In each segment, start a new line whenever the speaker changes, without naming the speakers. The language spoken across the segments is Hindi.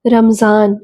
रमज़ान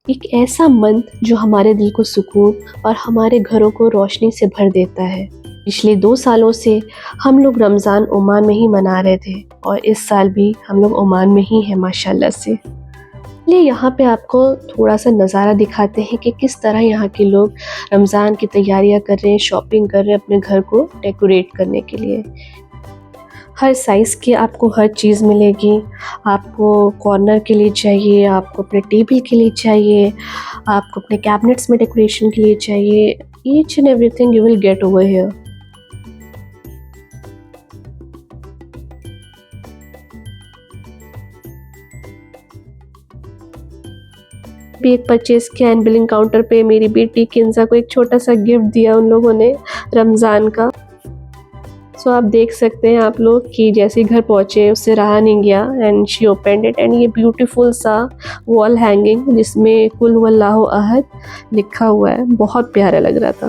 एक ऐसा मंथ जो हमारे दिल को सुकून और हमारे घरों को रोशनी से भर देता है। पिछले 2 सालों से हम लोग रमज़ान ओमान में ही मना रहे थे और इस साल भी हम लोग ओमान में ही हैं माशाल्लाह से। चलिए यहाँ पे आपको थोड़ा-सा नज़ारा दिखाते हैं कि किस तरह यहाँ के लोग रमज़ान की तैयारियाँ कर रहे हैं, शॉपिंग कर रहे हैं अपने घर को डेकोरेट करने के लिए। हर साइज़ की आपको हर चीज़ मिलेगी। आपको कॉर्नर के लिए चाहिए, आपको अपने टेबल के लिए चाहिए, आपको अपने कैबिनेट्स में डेकोरेशन के लिए चाहिए। Each and everything you will get over here. भी एक परचेज़ किया एंड बिलिंग काउंटर पे मेरी बेटी किंज़ा को एक छोटा-सा गिफ्ट दिया उन लोगों ने रमज़ान का। सो आप देख सकते हैं आप लोग कि जैसे ही घर पहुँचे उससे रहा नहीं गया and she opened it and ये ब्यूटीफुल सा वॉल हैंगिंग जिसमें कुल हुवल्लाहु अहद लिखा हुआ है, बहुत प्यारा लग रहा था।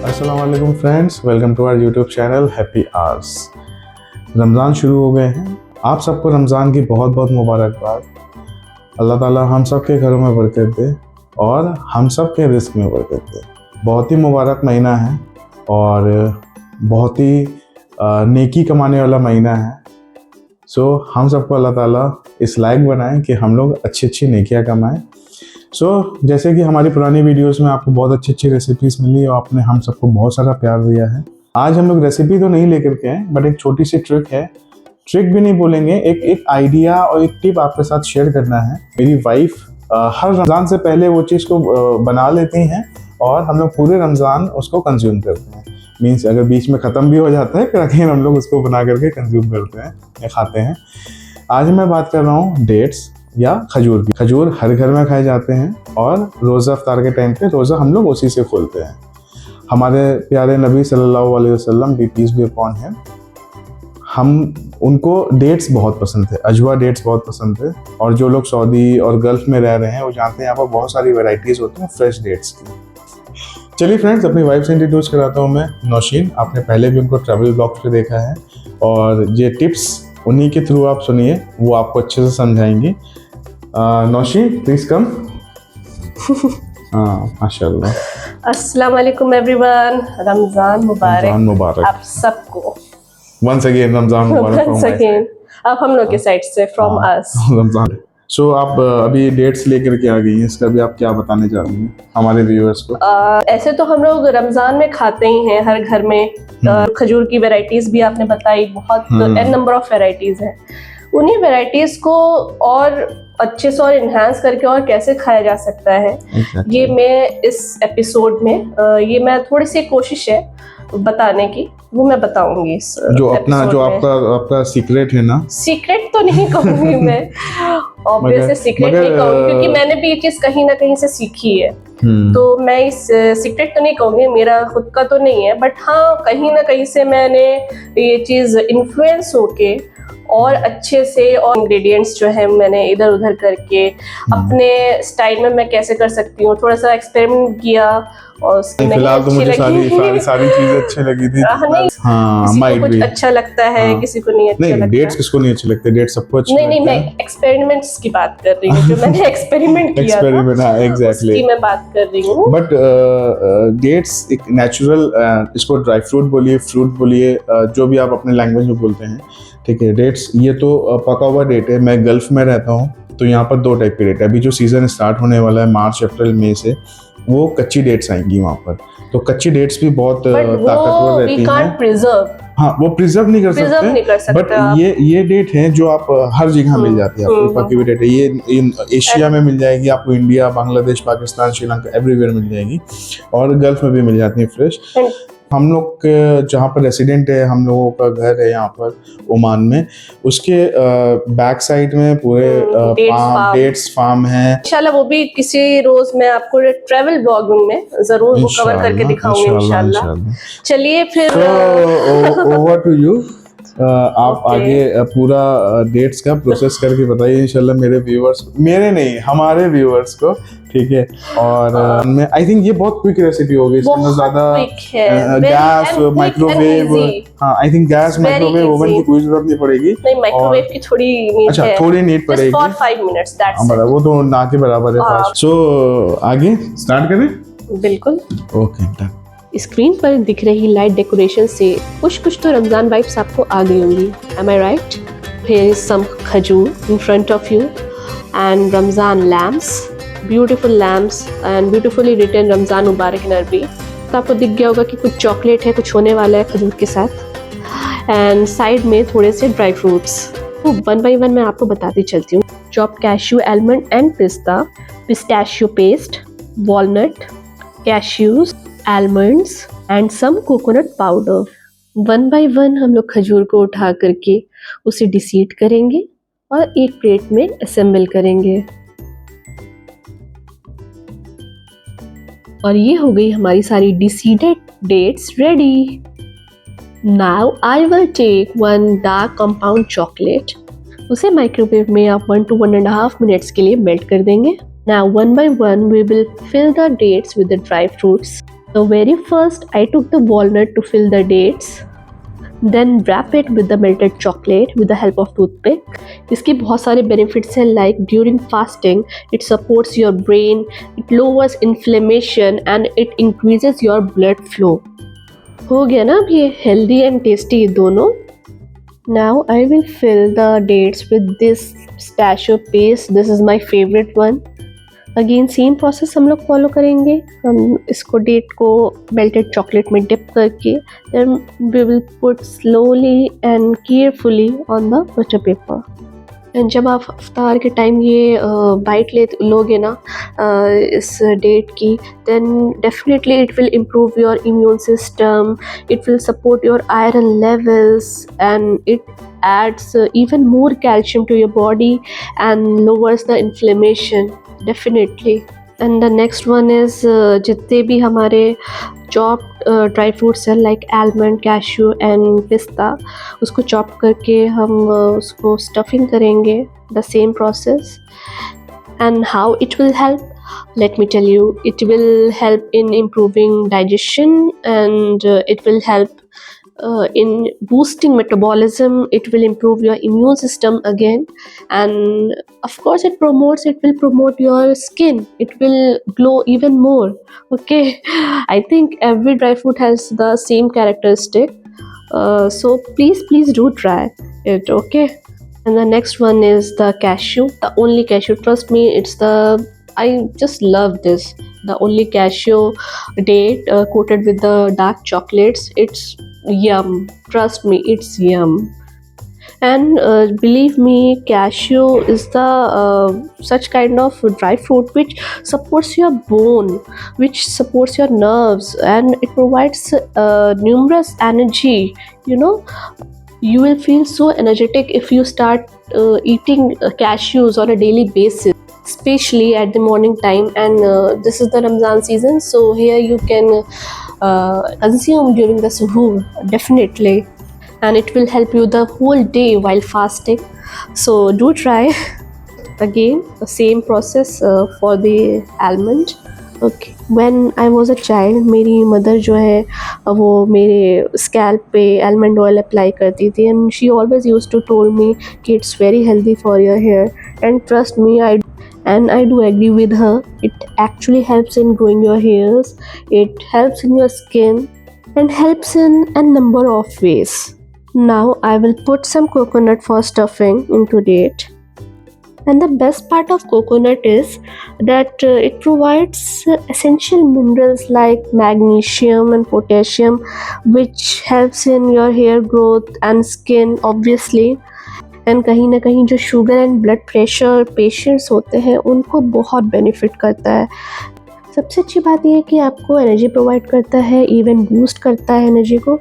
अस्सलाम वालेकुम friends, welcome to our YouTube channel happy hours. Ramzan शुरू हो गए हैं। आप सबको रमज़ान की बहुत बहुत मुबारकबाद। अल्लाह ताला हम सब के घरों में बरकत दे और हम सब के रिस्क में बरकत दे। बहुत ही मुबारक महीना है और बहुत ही नेकी कमाने वाला महीना है। सो हम सबको अल्लाह ताला इस लायक बनाए कि हम लोग अच्छी अच्छी नेकियां कमाएं। जैसे कि हमारी पुरानी वीडियोस में आपको बहुत अच्छी अच्छी रेसिपीज़ मिली और आपने हम सबको बहुत सारा प्यार दिया है। आज हम लोग रेसिपी तो नहीं लेकर के आए, बट एक छोटी सी ट्रिक है, ट्रिक भी नहीं बोलेंगे, एक आइडिया और एक टिप आपके साथ शेयर करना है। मेरी वाइफ हर रमज़ान से पहले वो चीज़ को बना लेती हैं और हम लोग पूरे रमज़ान उसको कंज्यूम करते हैं। मीन्स अगर बीच में ख़त्म भी हो जाता है फिर अगेन हम लोग उसको बना करके कंज्यूम करते हैं या खाते हैं। आज मैं बात कर रहा हूँ डेट्स या खजूर की। खजूर हर घर में खाए जाते हैं और रोज़ा इफ्तार के टाइम पे रोज़ा हम लोग उसी से खोलते हैं। हमारे प्यारे नबी सल्लल्लाहु अलैहि वसल्लम भी पीस बी अपॉन हिम, हम उनको डेट्स बहुत पसंद थे, अजवा डेट्स बहुत पसंद थे। और जो लोग सऊदी और गल्फ़ में रह रहे हैं वो जानते हैं यहाँ पर बहुत सारी वैरायटीज़ होती हैं फ्रेश डेट्स की। चलिए फ्रेंड्स, अपनी वाइफ से इंट्रोड्यूस कराता हूँ मैं, नौशीन। आपने पहले भी उनको ट्रैवल ब्लॉग्स पे देखा है और ये टिप्स उन्हीं के थ्रू आप सुनिए, वो आपको अच्छे से समझाएंगी। Nausheen please come. हाँ माशाल्लाह।
अस्सलाम वालेकुम एवरीवन, रमज़ान मुबारक आप सबको।
वंस अगेन रमज़ान मुबारक
Once again, अब हम लोग के साइड से फ्रॉम अस।
रमज़ान। सो आप अभी डेट्स लेकर के आ गई हैं, इसका भी आप क्या बताने जा रही हैं हमारे व्यूअर्स को?
ऐसे तो हम लोग रमज़ान में खाते ही हैं हर घर में। खजूर की वैरायटीज़ भी आपने बताई, बहुत एन नंबर ऑफ वैरायटीज़ हैं। उन्हीं वैरायटीज़ को और अच्छे से और इन्हांस करके और कैसे खाया जा सकता है, ये मैं इस एपिसोड में ये मैं थोड़ी सी कोशिश है बताने की, वो मैं बताऊंगी इस
जो आपका सीक्रेट है ना।
सीक्रेट तो नहीं कहूंगी मैं, ऑब्वियसली सीक्रेट नहीं कहूंगी क्योंकि मैंने भी ये चीज कहीं ना कहीं से सीखी है। तो मैं इस सीक्रेट तो नहीं कहूंगी, मेरा खुद का तो नहीं है, बट हाँ कहीं ना कहीं से मैंने ये चीज इन्फ्लुएंस होके और अच्छे से और इंग्रेडिएंट्स जो है मैंने इधर उधर करके अपने स्टाइल में मैं कैसे कर सकती हूँ, थोड़ा सा एक्सपेरिमेंट किया और उसकी
फिलहाल तो मुझे सारी चीजें अच्छी लगी थी।
नहीं, किसी को कुछ अच्छा लगता है, किसी को नहीं अच्छा लगता।
डेट्स किसको नहीं अच्छे लगते? डेट्स सबको अच्छे लगते हैं।
नहीं, मैं एक्सपेरिमेंट्स की बात कर रही हूँ, जो मैंने एक्सपेरिमेंट किया था,
एग्जैक्टली
उसकी मैं बात कर रही हूँ।
बट डेट्स एक नेचुरल, इसको ड्राई फ्रूट बोलिए, फ्रूट बोलिए, जो भी आप अपने लैंग्वेज में बोलते हैं, ठीक है। डेट्स ये तो पका हुआ डेट है। मैं गल्फ में रहता हूँ तो यहाँ पर 2 टाइप की डेट है। अभी जो सीज़न स्टार्ट होने वाला है मार्च अप्रैल मई से, वो कच्ची डेट्स आएंगी वहाँ पर। तो कच्ची डेट्स भी बहुत ताकतवर रहती हैं। हाँ, वो प्रिजर्व नहीं कर सकते, बट ये डेट है जो आप हर जगह मिल जाती है। आपको पकी हुई डेट है, ये एशिया में मिल जाएगी आपको, इंडिया, बांग्लादेश, पाकिस्तान, श्रीलंका, एवरीवेयर मिल जाएगी और गल्फ में भी मिल जाती है फ्रेश। हम लोग जहाँ पर रेसिडेंट है, हम लोगों का घर है यहाँ पर ओमान में, उसके बैक साइड में पूरे डेट्स फार्म है।
इंशाल्लाह वो भी किसी रोज मैं आपको ट्रैवल ब्लॉग में जरूर वो कवर करके दिखाऊंगी इंशाल्लाह। चलिए फिर
ओवर टू यू। आप
Okay.
आगे पूरा डेट्स का प्रोसेस करके बताइए इंशाल्लाह मेरे व्यूअर्स, मेरे नहीं हमारे व्यूअर्स को, ठीक है। और मैं आई थिंक ये बहुत क्विक रेसिपी होगी, इसके अंदर
बहुत
ज़्यादा
quick है, very
gas
and quick and
microwave,
easy.
हाँ I think gas
It's very
microwave oven
easy.
की कोई जरूरत नहीं पड़ेगी।
नहीं, माइक्रोवेव की थोड़ी नीड
अच्छा
है,
थोड़ी नीड
just
पड़ेगी,
for 5 minutes, that's
बड़ा
it.
वो तो ना के बराबर है
हाँ।
फास्ट। सो आगे स्टार्ट करें।
बिल्कुल।
Okay done.
स्क्रीन पर दिख रही लाइट डेकोरेशन से कुछ कुछ तो रमजान वाइब्स आपको आ गई होंगी, am I right? Here is some खजूर in front of you and Ramzan lamps, beautiful lamps and beautifully written Ramzan Mubarak in Arabi. तो आपको दिख गया होगा कि कुछ चॉकलेट है, कुछ होने वाला है खजूर के साथ, एंड साइड में थोड़े से ड्राई फ्रूट्स। तो वन बाई वन मैं आपको बताती चलती हूँ। चॉप्ड कैश्यू, आलमंड एंड पिस्ता, pistachio paste, walnut, cashews, almonds and some coconut powder। One by one हम लोग खजूर को उठा करके उसे डिसीड करेंगे और एक प्लेट में असेंबल करेंगे। और ये हो गई हमारी सारी decided dates ready. Now I will take one dark compound chocolate, उसे माइक्रोवेव में आप 1 to 1.5 मिनट्स के लिए मेल्ट कर देंगे। Now one by one we will fill the dates with the dry fruits। So very first I took the walnut to fill the dates, then wrap it with the melted chocolate with the help of toothpick। इसके बहुत सारे benefits हैं, like during fasting it supports your brain, it lowers inflammation and it increases your blood flow। हो गया ना अब ये healthy and tasty दोनों। Now I will fill the dates with this pistachio paste, this is my favorite one। Again same process हम लोग फॉलो करेंगे। हम इसको डेट को मेल्टेड चॉकलेट में डिप करके then we will put slowly and carefully on the butter paper. And जब आप इफ्तार के टाइम ये बाइट लोगे ना इस डेट की, then definitely it will improve your immune system, it will support your iron levels and it adds even more calcium to your body and lowers the inflammation definitely। and the next one is जितने भी हमारे chopped ड्राई फ्रूट्स हैं लाइक आलमंड, कैश्यू एंड पिस्ता, उसको चॉप करके हम उसको स्टफिंग करेंगे। The same process. and how it will help, let me tell you, it will help in improving digestion and it will help in boosting metabolism, it will improve your immune system again, and of course it will promote your skin, it will glow even more। okay, I think every dry fruit has the same characteristic, so please do try it। okay, and the next one is the cashew, the only cashew, trust me, I just love this, the only cashew date coated with the dark chocolates, it's yum, trust me, it's yum। and believe me, cashew is the such kind of dry fruit which supports your bone, which supports your nerves, and it provides numerous energy, you know, you will feel so energetic if you start eating cashews on a daily basis, especially at the morning time, and this is the Ramzan season, so here you can consume during the suhoor definitely, and it will help you the whole day while fasting, so do try। again the same process for the almond। okay, when I was a child, मेरी मदर जो है वो मेरे स्कैल्प पे आलमंड ऑयल अप्लाई करती थी, and she always used to told me कि it's very healthy for your hair, and trust me, I do agree with her, it actually helps in growing your hairs, it helps in your skin and helps in a number of ways। now I will put some coconut for stuffing into it। and the best part of coconut is that it provides essential minerals like magnesium and potassium, which helps in your hair growth and skin obviously, and कहीं ना कहीं जो sugar and blood pressure patients होते हैं उनको बहुत बेनिफिट करता है। सबसे अच्छी बात यह है कि आपको एनर्जी प्रोवाइड करता है, इवन बूस्ट करता है एनर्जी को।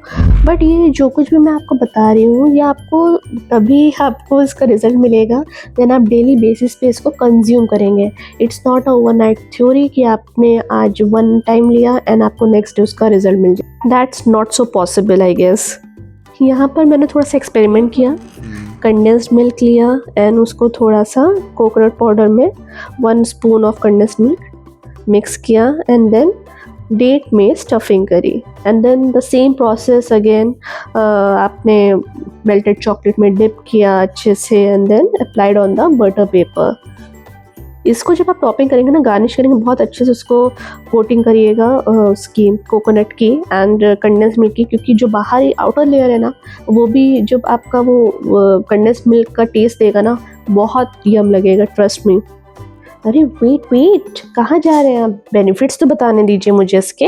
बट ये जो कुछ भी मैं आपको बता रही हूँ ये आपको इसका रिजल्ट मिलेगा देन आप डेली बेसिस पे इसको कंज्यूम करेंगे। It's not a overnight theory कि आपने आज वन टाइम लिया एंड आपको नेक्स्ट डे उसका रिजल्ट मिल जाए, that's not so possible I guess. यहाँ पर मैंने थोड़ा सा एक्सपेरिमेंट किया, कंडेंस्ड मिल्क लिया एंड उसको थोड़ा सा कोकोनट पाउडर में 1 spoon of condensed milk mix किया एंड देन डेट में स्टफिंग करी and then the same process again आपने मेल्टेड चॉकलेट में डिप किया अच्छे से and then applied on the butter paper. इसको जब आप टॉपिंग करेंगे ना, गार्निश करेंगे, बहुत अच्छे से उसको कोटिंग करिएगा उसकी कोकोनट की एंड कंडेंस मिल्क की, क्योंकि जो बाहरी आउटर लेयर है ना, वो भी जब आपका वो कंडेंस मिल्क का टेस्ट देगा ना, बहुत यम लगेगा, ट्रस्ट मी। अरे वेट कहाँ जा रहे हैं आप? बेनिफिट्स तो बताने दीजिए मुझे इसके।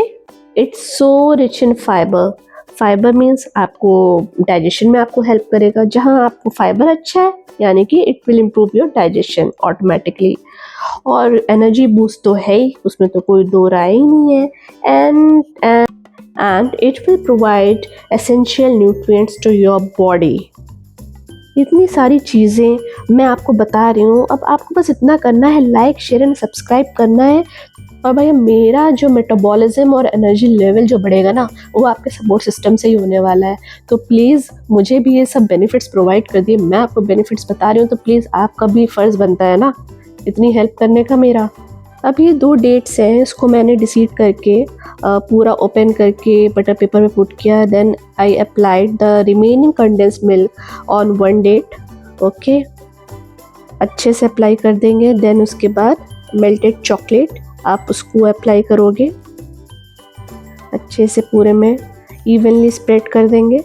It's so rich in fibre. Fibre means आपको डाइजेशन में आपको हेल्प करेगा। जहाँ आपको फाइबर अच्छा है यानी कि it will improve your digestion automatically. और एनर्जी बूस्ट तो है ही, उसमें तो कोई दो राय ही नहीं है। And it will provide essential nutrients to your body. इतनी सारी चीज़ें मैं आपको बता रही हूँ, अब आपको बस इतना करना है, लाइक शेयर एंड सब्सक्राइब करना है। और भैया मेरा जो मेटाबॉलिज्म और एनर्जी लेवल जो बढ़ेगा ना, वो आपके सपोर्ट सिस्टम से ही होने वाला है। तो प्लीज़ मुझे भी ये सब बेनिफिट्स प्रोवाइड कर दिए। मैं आपको बेनिफिट्स बता रही हूँ तो प्लीज़ आपका भी फ़र्ज़ बनता है ना इतनी हेल्प करने का मेरा। अब ये 2 डेट्स हैं, इसको मैंने डिसीड करके पूरा ओपन करके बटर पेपर में पुट किया। Then I applied the remaining condensed milk on 1 date. Okay, अच्छे से अप्लाई कर देंगे। देन उसके बाद मेल्टेड चॉकलेट आप उसको अप्लाई करोगे, अच्छे से पूरे में इवनली स्प्रेड कर देंगे।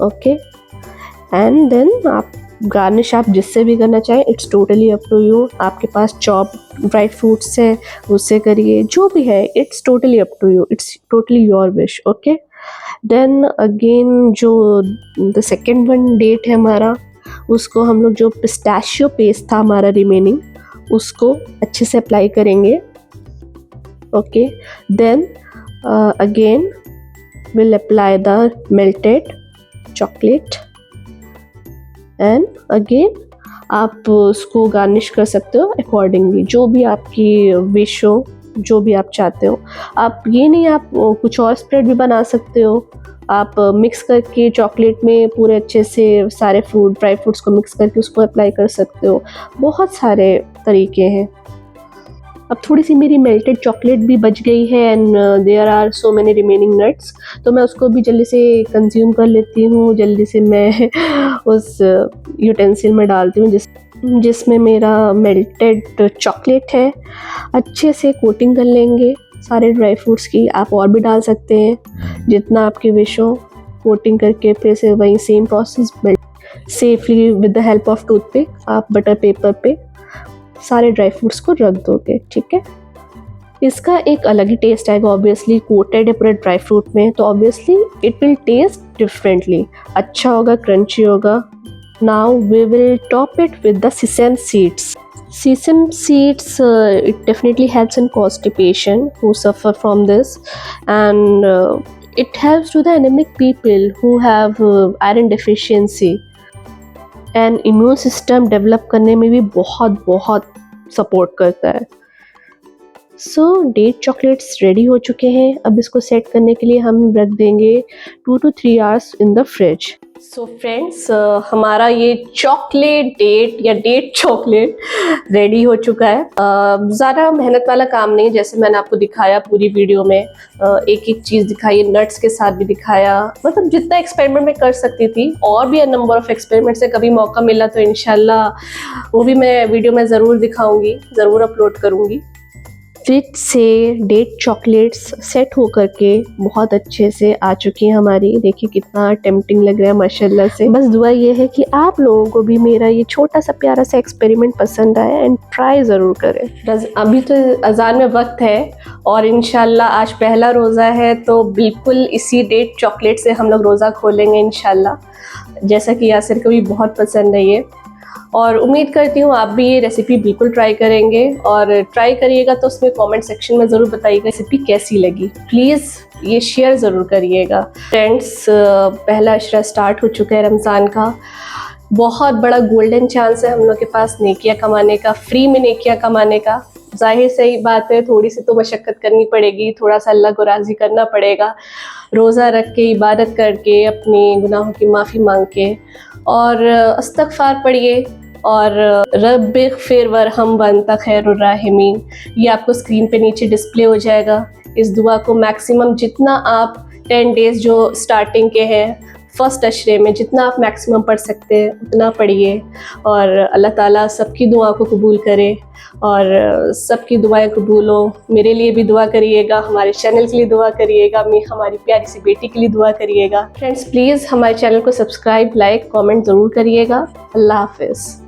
ओके, एंड देन आप गार्निश आप जिससे भी करना चाहें, it's totally up to you. आपके पास चॉप ड्राई फ्रूट्स है उससे करिए, जो भी है it's totally up to you, it's totally your wish. Okay, then again जो द सेकेंड 1 डेट है हमारा, उसको हम लोग जो पिस्ताशियो पेस्ट था हमारा रिमेनिंग, उसको अच्छे से अप्लाई करेंगे। Okay, then again will apply the melted chocolate and again आप उसको गार्निश कर सकते हो अकॉर्डिंगली, जो भी आपकी विश हो, जो भी आप चाहते हो। आप ये नहीं, आप कुछ और स्प्रेड भी बना सकते हो। आप मिक्स करके चॉकलेट में पूरे अच्छे से सारे फ्रूट ड्राई फ्रूट्स को मिक्स करके उसको अप्लाई कर सकते हो। बहुत सारे तरीके हैं। अब थोड़ी सी मेरी मेल्टेड चॉकलेट भी बच गई है and there are so many remaining nuts, तो मैं उसको भी जल्दी से कंज्यूम कर लेती हूँ। जल्दी से मैं उस यूटेंसिल में डालती हूँ जिसमें मेरा मेल्टेड चॉकलेट है। अच्छे से कोटिंग कर लेंगे सारे ड्राई फ्रूट्स की। आप और भी डाल सकते हैं जितना आपकी विश हो। कोटिंग करके फिर से वही same process safely with the help of toothpick आप बटर पेपर पे सारे ड्राई फ्रूट्स को रख दोगे। ठीक है, इसका एक अलग ही टेस्ट आएगा। ऑब्वियसली कोटेड है पूरे ड्राई फ्रूट में, तो obviously it will taste differently, अच्छा होगा, क्रंची होगा। Now we will top it with the sesame seeds. Sesame seeds, it definitely helps in constipation who suffer from this, and it helps to the anemic people who have iron deficiency, and immune system develop करने में भी बहुत सपोर्ट करता है। सो डेट चॉकलेट्स रेडी हो चुके हैं। अब इसको सेट करने के लिए हम रख देंगे 2 to 3 hours in the fridge. So friends, हमारा ये चॉकलेट डेट या डेट चॉकलेट रेडी हो चुका है। ज़्यादा मेहनत वाला काम नहीं, जैसे मैंने आपको दिखाया पूरी वीडियो में, एक एक चीज़ दिखाई, नट्स के साथ भी दिखाया, मतलब जितना एक्सपेरिमेंट मैं कर सकती थी। और भी नंबर ऑफ एक्सपेरिमेंट्स है, कभी मौका मिला तो इंशाल्लाह वो भी मैं वीडियो में ज़रूर दिखाऊंगी, ज़रूर अपलोड करूँगी। फ्रिज से डेट चॉकलेट्स सेट हो करके बहुत अच्छे से आ चुकी हैं हमारी। देखिए कितना टेम्पटिंग लग रहा है माशाल्लाह से। बस दुआ ये है कि आप लोगों को भी मेरा ये छोटा सा प्यारा सा एक्सपेरिमेंट पसंद आए एंड ट्राई ज़रूर करें। अभी तो अजान में वक्त है और इंशाल्लाह आज पहला रोज़ा है, तो बिल्कुल इसी डेट चॉकलेट से हम लोग रोज़ा खोलेंगे इंशाल्लाह। जैसा कि यासिर को भी बहुत पसंद है ये, और उम्मीद करती हूँ आप भी ये रेसिपी बिल्कुल ट्राई करेंगे। और ट्राई करिएगा तो उसमें कमेंट सेक्शन में ज़रूर बताइएगा रेसिपी कैसी लगी। प्लीज़ ये शेयर ज़रूर करिएगा। फ्रेंड्स, पहला अशरा स्टार्ट हो चुका है रमज़ान का। बहुत बड़ा गोल्डन चांस है हम लोग के पास नेकियां कमाने का, फ्री में नेकियां कमाने का। जाहिर सही बात है, थोड़ी सी तो मशक्क़त करनी पड़ेगी, थोड़ा सा अल्लाह को राज़ी करना पड़ेगा, रोज़ा रख के, इबादत करके, अपने गुनाहों की माफ़ी मांग के और इस्तग़फ़ार पढ़िए और रब्बिग़फ़िर वरहम वअंता खैरुर राहिमीन, ये आपको स्क्रीन पे नीचे डिस्प्ले हो जाएगा। इस दुआ को मैक्सिमम जितना आप 10 डेज़ जो स्टार्टिंग के हैं फर्स्ट अशरे में जितना आप मैक्सिमम पढ़ सकते हैं उतना पढ़िए और अल्लाह ताला सबकी दुआ को कबूल करे और सबकी दुआएं कबूल हो। मेरे लिए भी दुआ करिएगा, हमारे चैनल के लिए दुआ करिएगा, हमारी प्यारी सी बेटी के लिए दुआ करिएगा। फ्रेंड्स प्लीज़ हमारे चैनल को सब्सक्राइब, लाइक, कमेंट ज़रूर करिएगा। अल्लाह हाफ़िज़।